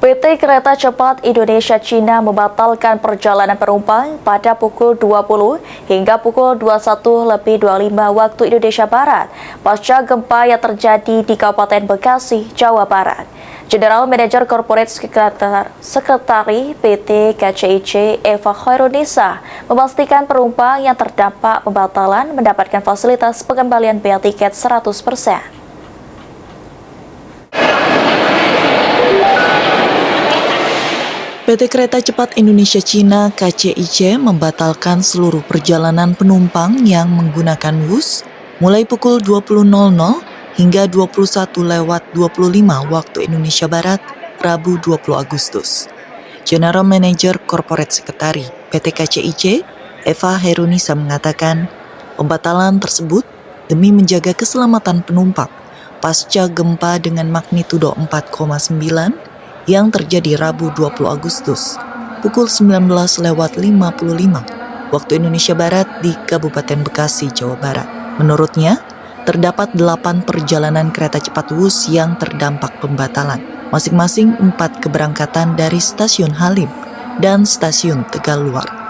PT Kereta Cepat Indonesia Cina membatalkan perjalanan penumpang pada pukul 20 hingga pukul 21.25 waktu Indonesia Barat pasca gempa yang terjadi di Kabupaten Bekasi, Jawa Barat. General Manager Corporate Sekretari PT KCIC Eva Khairunisa memastikan penumpang yang terdampak pembatalan mendapatkan fasilitas pengembalian biaya tiket 100%. PT Kereta Cepat Indonesia Cina (KCIC) membatalkan seluruh perjalanan penumpang yang menggunakan WUS mulai pukul 20.00 hingga 21.25 waktu Indonesia Barat, Rabu 20 Agustus. General Manager Corporate Secretary PT KCIC, Eva Khairunisa mengatakan, pembatalan tersebut demi menjaga keselamatan penumpang pasca gempa dengan magnitudo 4,9 yang terjadi Rabu 20 Agustus pukul 19.55 waktu Indonesia Barat di Kabupaten Bekasi, Jawa Barat. Menurutnya, terdapat 8 perjalanan kereta cepat WUS yang terdampak pembatalan, masing-masing 4 keberangkatan dari Stasiun Halim dan Stasiun Tegaluar.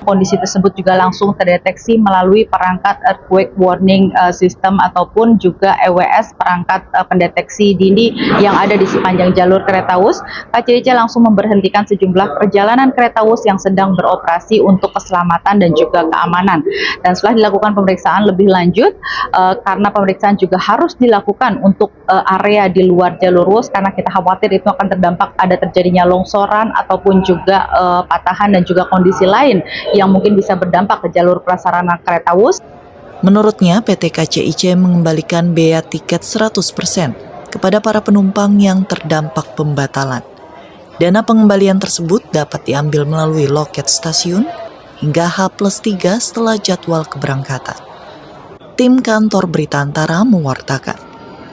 Kondisi tersebut juga langsung terdeteksi melalui perangkat Earthquake Warning System ataupun juga EWS, perangkat pendeteksi dini yang ada di sepanjang jalur kereta WUS. KCIC langsung memberhentikan sejumlah perjalanan kereta WUS yang sedang beroperasi untuk keselamatan dan juga keamanan. Dan setelah dilakukan pemeriksaan lebih lanjut, karena pemeriksaan juga harus dilakukan untuk area di luar jalur WUS, karena kita khawatir itu akan terdampak ada terjadinya longsoran ataupun juga patahan dan juga kondisi lain yang mungkin bisa berdampak ke jalur prasarana kereta WUS. Menurutnya, PT KCIC mengembalikan biaya tiket 100% kepada para penumpang yang terdampak pembatalan. Dana pengembalian tersebut dapat diambil melalui loket stasiun hingga H+3 setelah jadwal keberangkatan. Tim Kantor Berita Antara mewartakan.